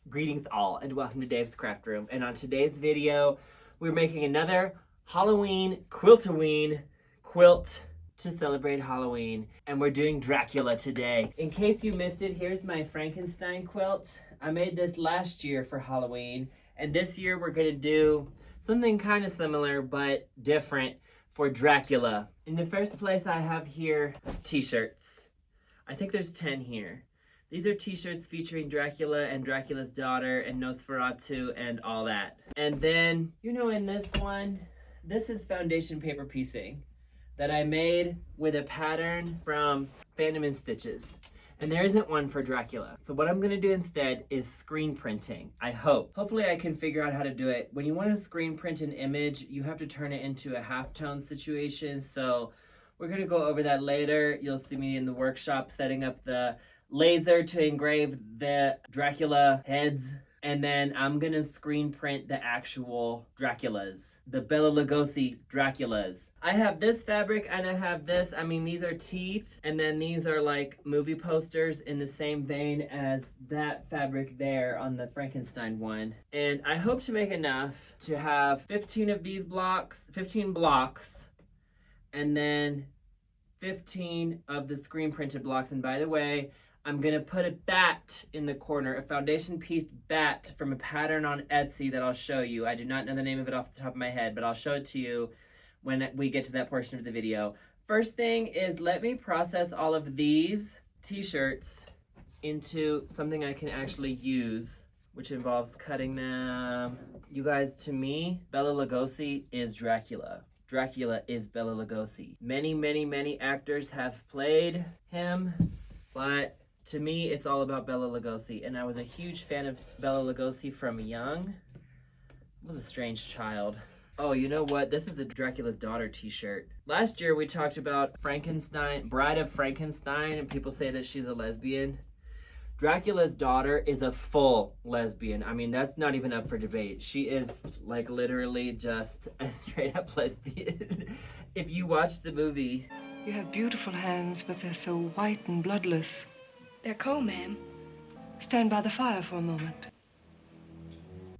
Greetings all and welcome to Dave's Craft Room. And on today's video, we're making another Halloween Quilt-oween quilt to celebrate Halloween. And we're doing Dracula today. In case you missed it, here's my Frankenstein quilt. I made this last year for Halloween. And this year we're gonna do something kind of similar but different for Dracula. In the first place, I have here t-shirts. I think there's 10 here. These are t-shirts featuring Dracula and Dracula's daughter and Nosferatu and all that. And then, you know, in this one, this is foundation paper piecing that I made with a pattern from Phantom and Stitches. And there isn't one for Dracula. So what I'm gonna do instead is screen printing, I hope. Hopefully I can figure out how to do it. When you wanna screen print an image, you have to turn it into a halftone situation. So we're gonna go over that later. You'll see me in the workshop setting up the laser to engrave the Dracula heads, and then I'm gonna screen print the actual Draculas, the Bela Lugosi Draculas. I have this fabric and I have this. I mean, these are teeth, and then these are like movie posters in the same vein as that fabric there on the Frankenstein one. And I hope to make enough to have 15 of these blocks, 15 blocks, and then 15 of the screen printed blocks. And by the way, I'm gonna put a bat in the corner, a foundation pieced bat from a pattern on Etsy that I'll show you. I do not know the name of it off the top of my head, but I'll show it to you when we get to that portion of the video. First thing is, let me process all of these t-shirts into something I can actually use, which involves cutting them. You guys, to me, Bela Lugosi is Dracula. Dracula is Bela Lugosi. Many, many, many actors have played him, but to me, it's all about Bela Lugosi, and I was a huge fan of Bela Lugosi from young. I was a strange child. Oh, you know what? This is a Dracula's daughter t-shirt. Last year, we talked about Frankenstein, Bride of Frankenstein, and people say that she's a lesbian. Dracula's daughter is a full lesbian. I mean, that's not even up for debate. She is like literally just a straight up lesbian. If you watch the movie. You have beautiful hands, but they're so white and bloodless. They're cold, ma'am. Stand by the fire for a moment.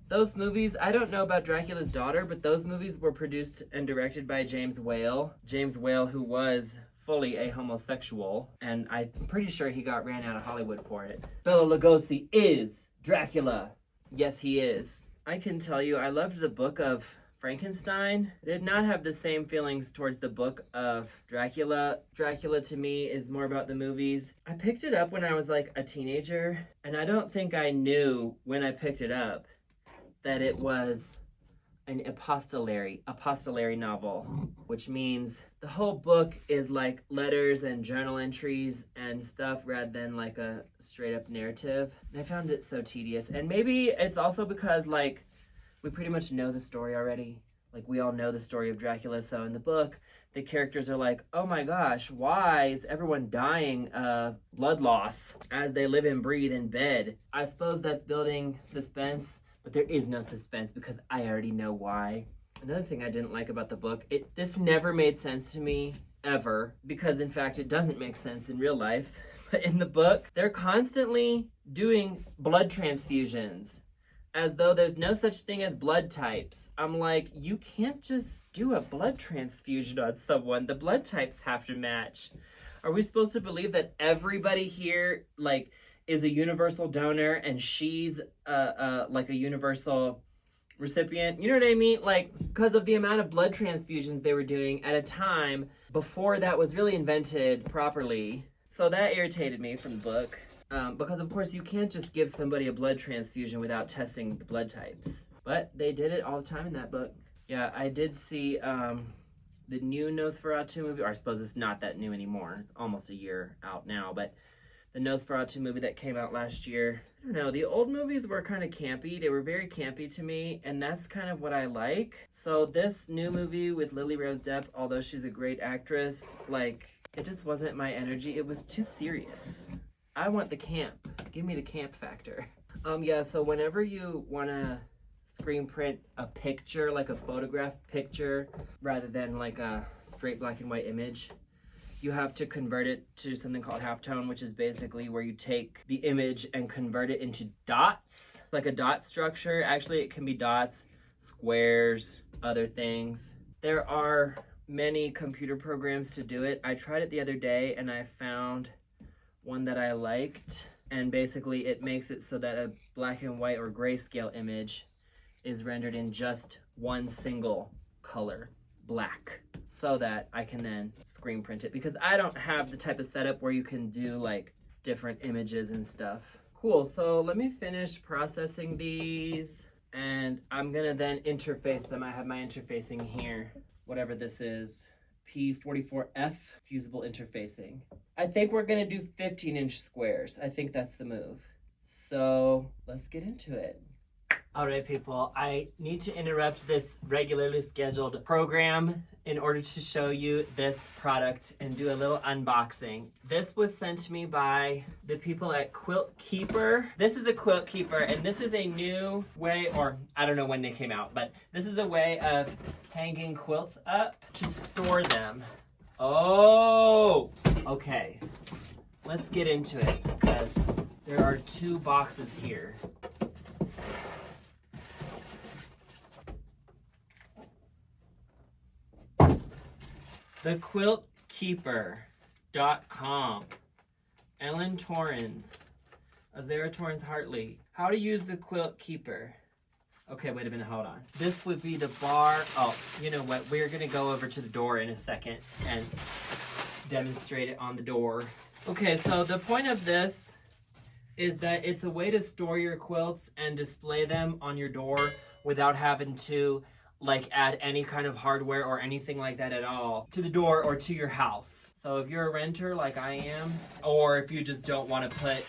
Those movies, I don't know about Dracula's daughter, but those movies were produced and directed by James Whale. James Whale, who was fully a homosexual, and I'm pretty sure he got ran out of Hollywood for it. Bela Lugosi is Dracula. Yes, he is. I can tell you, I loved the book of Frankenstein. I did not have the same feelings towards the book of Dracula. Dracula to me is more about the movies. I picked it up when I was like a teenager, and I don't think I knew when I picked it up that it was an epistolary novel, which means the whole book is like letters and journal entries and stuff rather than like a straight up narrative. And I found it so tedious. And maybe it's also because like we pretty much know the story already. Like we all know the story of Dracula. So in the book, the characters are like, oh my gosh, why is everyone dying of blood loss as they live and breathe in bed? I suppose that's building suspense. But there is no suspense because I already know why. Another thing I didn't like about the book, this never made sense to me, ever, because in fact it doesn't make sense in real life. But in the book, they're constantly doing blood transfusions as though there's no such thing as blood types. I'm like, you can't just do a blood transfusion on someone. The blood types have to match. Are we supposed to believe that everybody here, like, is a universal donor and she's like a universal recipient? You know what I mean? Like, because of the amount of blood transfusions they were doing at a time before that was really invented properly. So that irritated me from the book. Because of course you can't just give somebody a blood transfusion without testing the blood types. But they did it all the time in that book. Yeah, I did see the new Nosferatu movie, or I suppose it's not that new anymore. It's almost a year out now, but the Nosferatu movie that came out last year. I don't know, the old movies were kind of campy. They were very campy to me, and that's kind of what I like. So this new movie with Lily Rose Depp, although she's a great actress, like, it just wasn't my energy. It was too serious. I want the camp. Give me the camp factor. Yeah, so whenever you want to screen print a picture, like a photograph picture, rather than like a straight black and white image, you have to convert it to something called halftone, which is basically where you take the image and convert it into dots, like a dot structure. Actually, it can be dots, squares, other things. There are many computer programs to do it. I tried it the other day and I found one that I liked, and basically it makes it so that a black and white or grayscale image is rendered in just one single color, black, so that I can then screen print it, because I don't have the type of setup where you can do like different images and stuff. Cool, so let me finish processing these and I'm gonna then interface them. I have my interfacing here, whatever this is, P44F, fusible interfacing. I think we're gonna do 15-inch squares. I think that's the move. So let's get into it. All right, people, I need to interrupt this regularly scheduled program in order to show you this product and do a little unboxing. This was sent to me by the people at Quilt Keeper. This is a Quilt Keeper, and this is a new way, or I don't know when they came out, but this is a way of hanging quilts up to store them. Oh, okay. Let's get into it, because there are 2 boxes here. TheQuiltKeeper.com. Ellen Torrens. Azara Torrens Hartley. How to use the Quilt Keeper. Okay, wait a minute, hold on. This would be the bar. Oh, you know what? We're gonna go over to the door in a second and demonstrate it on the door. Okay, so the point of this is that it's a way to store your quilts and display them on your door without having to like add any kind of hardware or anything like that at all to the door or to your house. So if you're a renter like I am, or if you just don't want to put,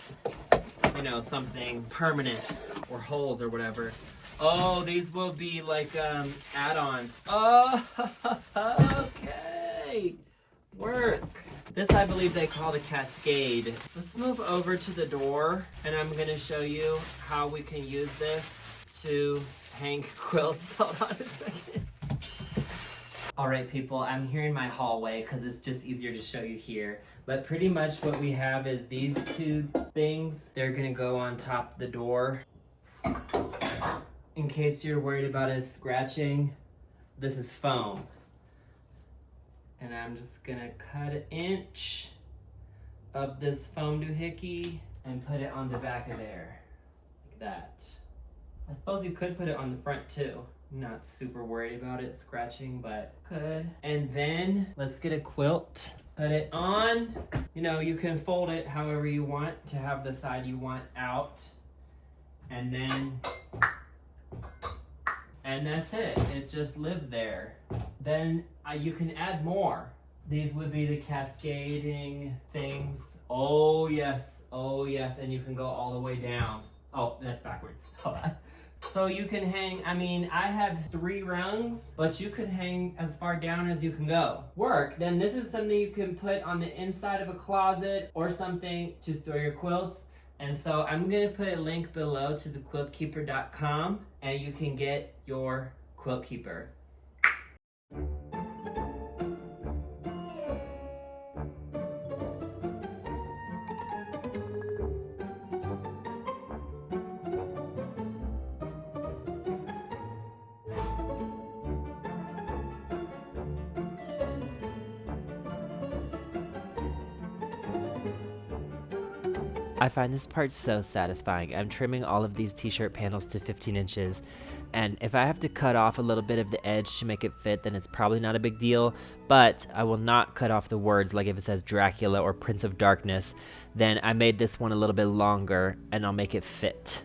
you know, something permanent or holes or whatever. Oh, these will be like add-ons. Oh, okay. Work. This I believe they call the Cascade. Let's move over to the door and I'm gonna show you how we can use this to hang quilts. Hold on a second. All right, people, I'm here in my hallway because it's just easier to show you here. But pretty much what we have is these 2 things. They're gonna go on top of the door. In case you're worried about it scratching, this is foam. And I'm just gonna cut 1 inch of this foam doohickey and put it on the back of there, like that. I suppose you could put it on the front too. I'm not super worried about it scratching, but could. And then let's get a quilt, put it on. You know, you can fold it however you want to have the side you want out. And that's it. It just lives there. Then you can add more. These would be the cascading things. Oh yes, and you can go all the way down. Oh, that's backwards. Hold on. So you can hang, I mean, I have 3 rungs, but you could hang as far down as you can go. Work. Then this is something you can put on the inside of a closet or something to store your quilts. And so I'm gonna put a link below to the quiltkeeper.com and you can get your Quilt Keeper. I find this part so satisfying. I'm trimming all of these t-shirt panels to 15 inches, and if I have to cut off a little bit of the edge to make it fit, then it's probably not a big deal, but I will not cut off the words, like if it says Dracula or Prince of Darkness. Then I made this one a little bit longer, and I'll make it fit.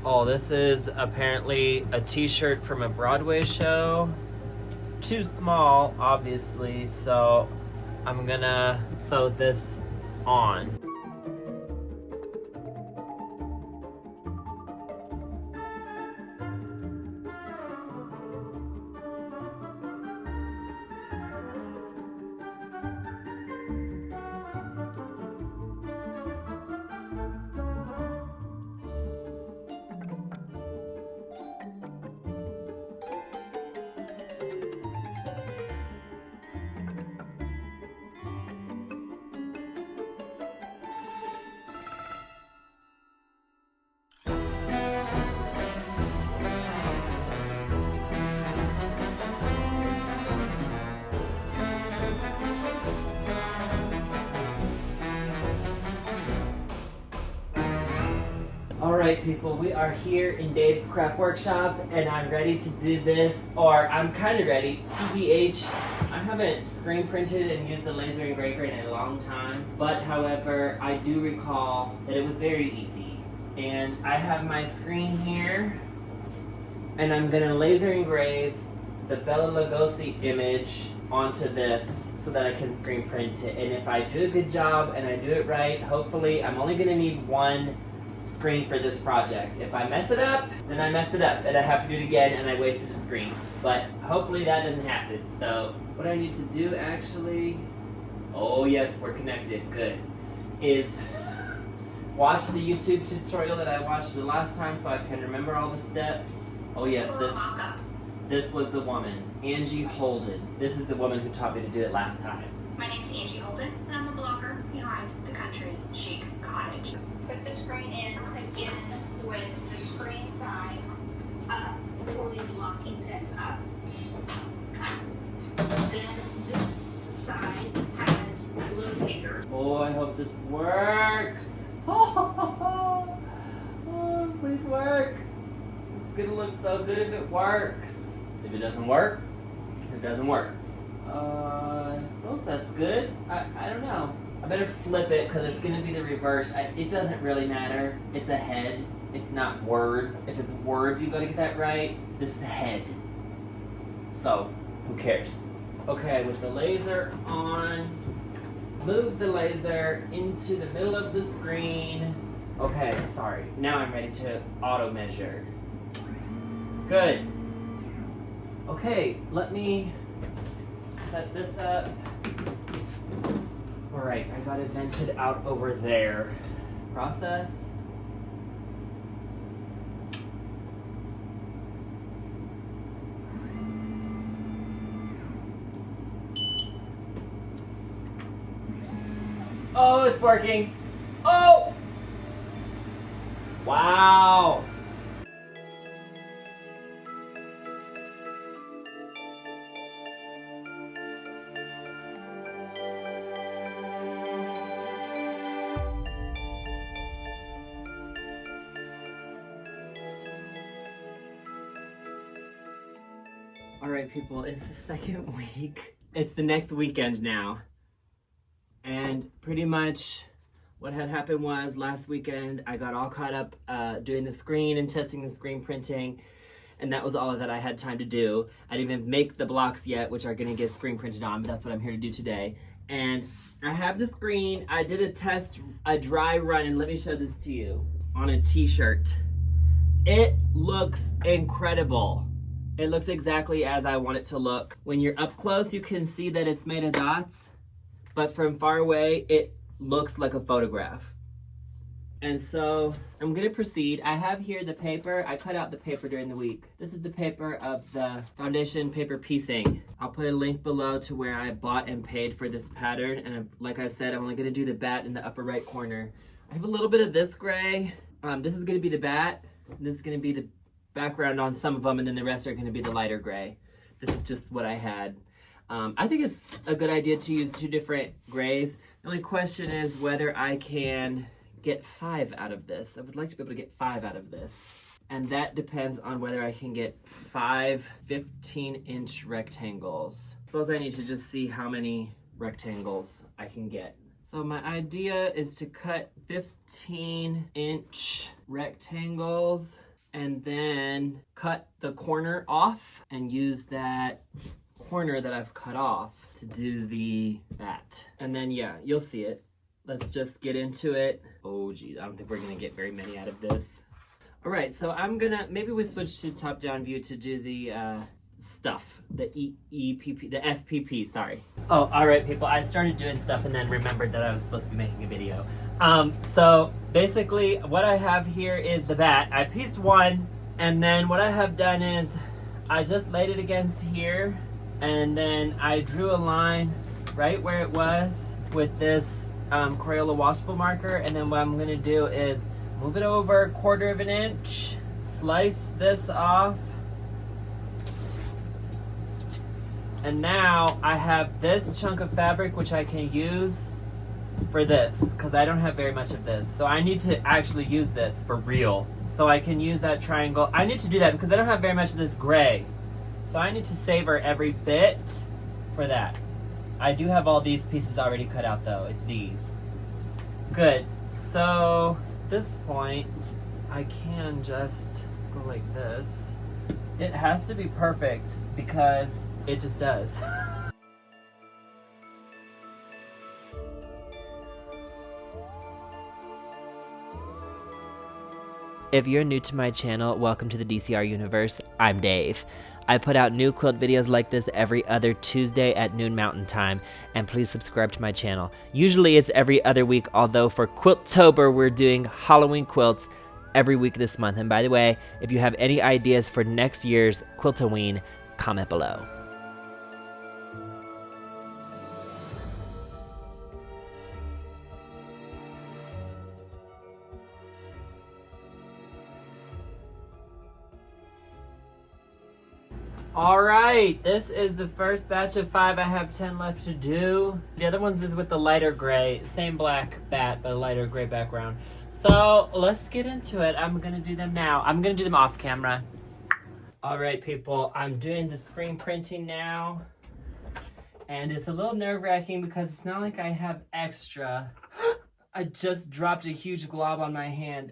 Oh, this is apparently a t-shirt from a Broadway show. too small, obviously, so I'm gonna sew this on. Alright people, we are here in Dave's Craft Workshop and I'm ready to do this, or I'm kind of ready, TBH. I haven't screen printed and used the laser engraver in a long time, but however, I do recall that it was very easy. And I have my screen here, and I'm gonna laser engrave the Bela Lugosi image onto this so that I can screen print it. And if I do a good job and I do it right, hopefully I'm only gonna need one screen for this project. If I mess it up, then I messed it up and I have to do it again and I wasted a screen. But hopefully that doesn't happen. So what I need to do actually, oh yes, we're connected, good, is watch the YouTube tutorial that I watched the last time so I can remember all the steps. Oh yes, this was the woman, Angie Holden. This is the woman who taught me to do it last time. My name's Angie Holden, and I'm the blogger behind the Country Chic Cottage. Put the screen in again with the screen side up, pull these locking pins up. Then this side has locators. Oh, I hope this works. Oh, please work. It's gonna look so good if it works. If it doesn't work, it doesn't work. I suppose that's good. I don't know. I better flip it because it's going to be the reverse. It doesn't really matter. It's a head. It's not words. If it's words, you've got to get that right. This is a head. So, who cares? Okay, with the laser on, move the laser into the middle of the screen. Okay, sorry. Now I'm ready to auto measure. Good. Okay, let me set this up. Alright, I got it vented out over there. Process. Oh, it's working. Oh! Wow! Alright people, it's the second week. It's the next weekend now. And pretty much what had happened was last weekend I got all caught up doing the screen and testing the screen printing, and that was all that I had time to do. I didn't even make the blocks yet, which are gonna get screen printed on, but that's what I'm here to do today. And I have the screen. I did a dry run, and let me show this to you, on a t-shirt. It looks incredible. It looks exactly as I want it to look. When you're up close, you can see that it's made of dots, but from far away, it looks like a photograph. And so I'm gonna proceed. I have here the paper. I cut out the paper during the week. This is the paper of the foundation paper piecing. I'll put a link below to where I bought and paid for this pattern. And like I said, I'm only gonna do the bat in the upper right corner. I have a little bit of this gray. This is gonna be the bat. This is gonna be the background on some of them, and then the rest are going to be the lighter gray. This is just what I had. I think it's a good idea to use two different grays. The only question is whether I can get 5 out of this. I would like to be able to get 5 out of this. And that depends on whether I can get 5 15-inch rectangles. Suppose I need to just see how many rectangles I can get. So my idea is to cut 15-inch rectangles and then cut the corner off and use that corner that I've cut off to do the bat. And then yeah, you'll see it. Let's just get into it. Oh geez, I don't think we're gonna get very many out of this. All right, so I'm gonna, maybe we switch to top-down view to do the stuff, the EPP, the FPP, sorry. Oh, all right, people, I started doing stuff and then remembered that I was supposed to be making a video. So basically what I have here is the bat. I pieced one, and then what I have done is I just laid it against here, and then I drew a line right where it was with this Crayola washable marker, and then what I'm gonna do is move it over 1/4 of an inch, slice this off, and now I have this chunk of fabric which I can use for this, because I don't have very much of this. So I need to actually use this for real. So I can use that triangle. I need to do that because I don't have very much of this gray. So I need to savor every bit for that. I do have all these pieces already cut out though. It's these. Good. So at this point, I can just go like this. It has to be perfect because it just does. If you're new to my channel, welcome to the DCR universe. I'm Dave. I put out new quilt videos like this every other Tuesday at noon Mountain Time, and please subscribe to my channel. Usually it's every other week, although for Quilttober we're doing Halloween quilts every week this month. And by the way, if you have any ideas for next year's Quilt-oween, comment below. All right, this is the first batch of 5. I have 10 left to do. The other ones is with the lighter gray, same black bat, but a lighter gray background. So let's get into it. I'm gonna do them now. I'm gonna do them off camera. All right, people, I'm doing the screen printing now. And it's a little nerve-wracking because it's not like I have extra. I just dropped a huge glob on my hand.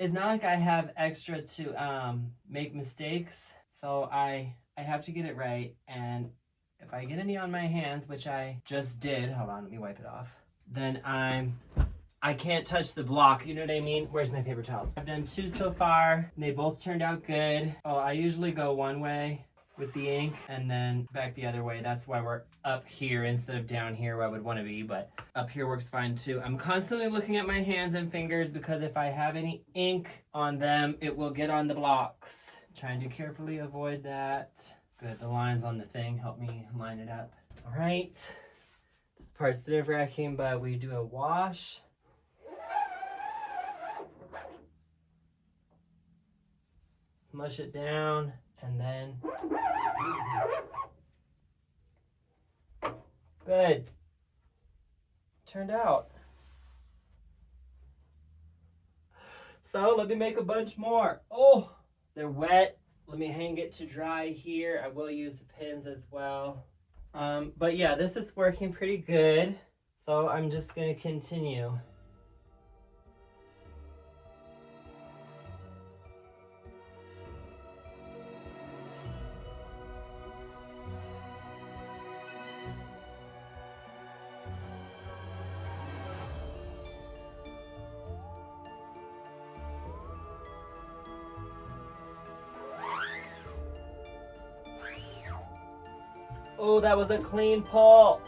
It's not like I have extra to make mistakes. So I have to get it right, and if I get any on my hands, which I just did, hold on, let me wipe it off, then I can't touch the block, you know what I mean? Where's my paper towels? I've done 2 so far, and they both turned out good. Oh, I usually go one way with the ink, and then back the other way. That's why we're up here instead of down here where I would want to be, but up here works fine too. I'm constantly looking at my hands and fingers because if I have any ink on them, it will get on the blocks. Trying to carefully avoid that. Good, the lines on the thing help me line it up. All right, this part's nerve-wracking, but we do a wash. Smush it down, and then good. Turned out. So let me make a bunch more. Oh, they're wet. Let me hang it to dry here. I will use the pins as well. But yeah, this is working pretty good. So I'm just gonna continue. Oh, that was a clean pull.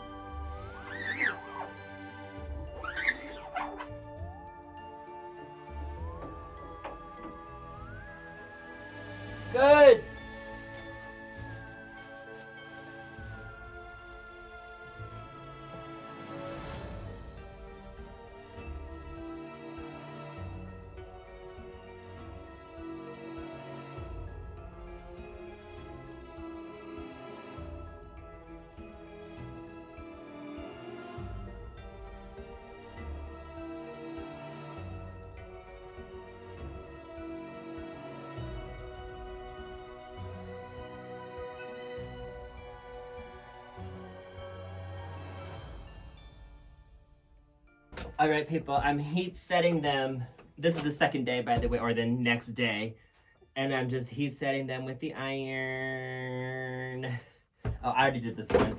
Good. All right, people, I'm heat setting them. This is the second day, by the way, or the next day. And I'm just heat setting them with the iron. Oh, I already did this one.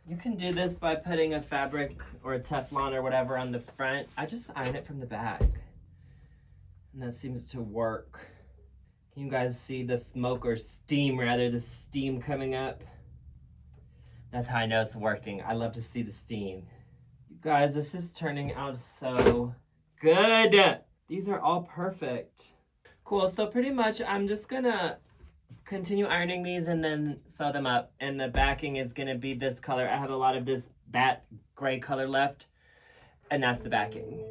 You can do this by putting a fabric or a Teflon or whatever on the front. I just iron it from the back. And that seems to work. Can you guys see the smoke or steam rather, the steam coming up? That's how I know it's working. I love to see the steam. You guys, this is turning out so good. These are all perfect. Cool, so pretty much I'm just gonna continue ironing these and then sew them up. And the backing is gonna be this color. I have a lot of this bat gray color left, and that's the backing.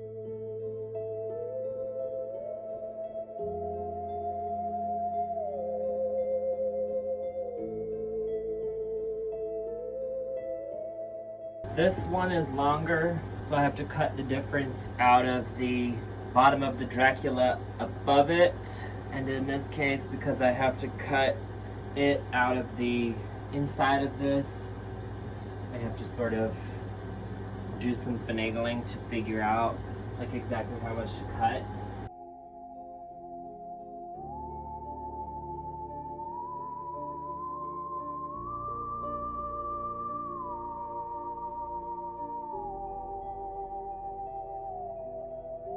This one is longer, so I have to cut the difference out of the bottom of the Dracula above it. And in this case, because I have to cut it out of the inside of this, I have to sort of do some finagling to figure out like exactly how much to cut.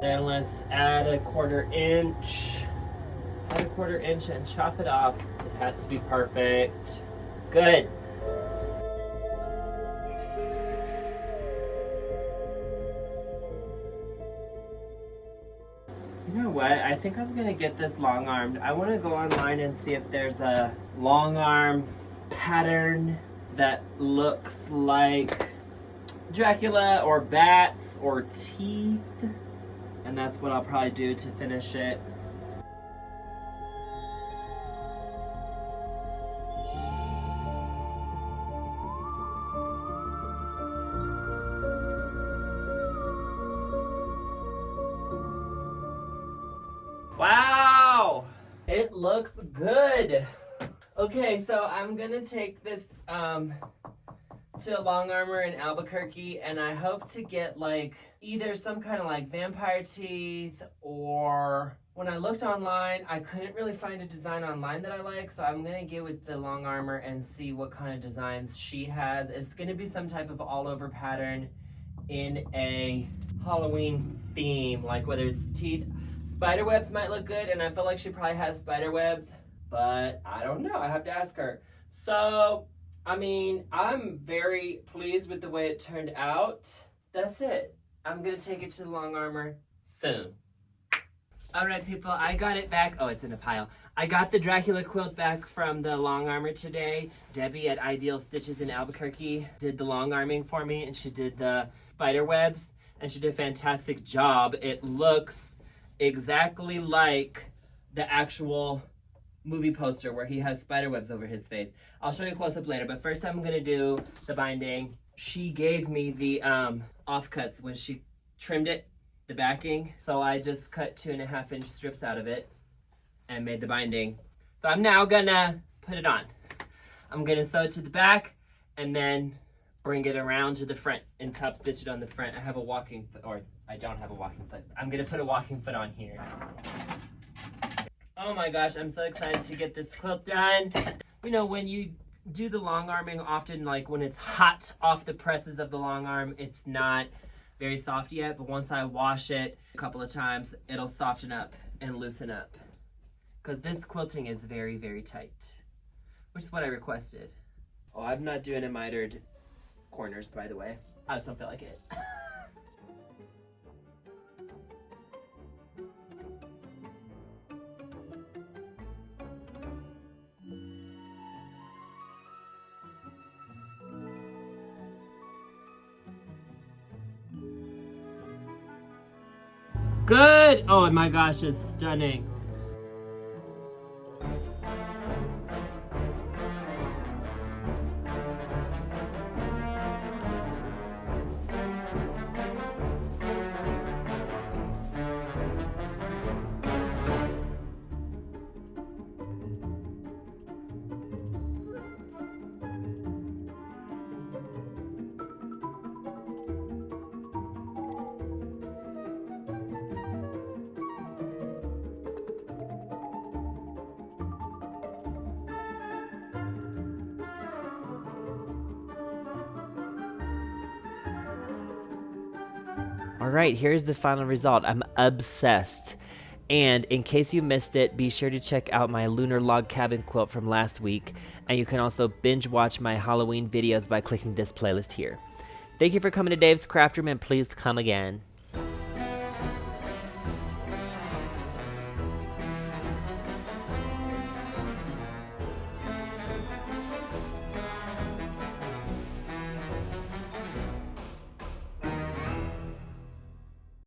Then let's add a 1/4 inch. Add a 1/4 inch and chop it off. It has to be perfect. Good. You know what? I think I'm gonna get this long armed. I wanna go online and see if there's a long arm pattern that looks like Dracula or bats or teeth. And that's what I'll probably do to finish it. Wow! It looks good. Okay, so I'm gonna take this to a long armor in Albuquerque, and I hope to get like either some kind of like vampire teeth, or when I looked online, I couldn't really find a design online that I like, so I'm gonna get with the long armor and see what kind of designs she has. It's gonna be some type of all over pattern in a Halloween theme, like whether it's teeth. Spider webs might look good, and I feel like she probably has spider webs, but I don't know, I have to ask her. So I mean, I'm very pleased with the way it turned out. That's it. I'm gonna take it to the long armor soon. All right, people, I got it back. Oh, it's in a pile. I got the Dracula quilt back from the long armor today. Debbie at Ideal Stitches in Albuquerque did the long arming for me, and she did the spider webs, and she did a fantastic job. It looks exactly like the actual movie poster where he has spider webs over his face. I'll show you a close-up later, but first I'm gonna do the binding. She gave me the offcuts when she trimmed it, the backing, so I just cut 2.5 inch strips out of it and made the binding. So I'm now gonna put it on. I'm gonna sew it to the back and then bring it around to the front and top stitch it on the front. I have a walking foot, or I don't have a walking foot. I'm gonna put a walking foot on here. Oh my gosh, I'm so excited to get this quilt done. You know, when you do the long arming, often like when it's hot off the presses of the long arm, it's not very soft yet, but once I wash it a couple of times, it'll soften up and loosen up. Because this quilting is very, very tight, which is what I requested. Oh, I'm not doing a mitered corners, by the way. I just don't feel like it. Good! Oh my gosh, it's stunning. All right, here's the final result. I'm obsessed. And in case you missed it, be sure to check out my lunar log cabin quilt from last week. And you can also binge watch my Halloween videos by clicking this playlist here. Thank you for coming to Dave's Craft Room, and please come again.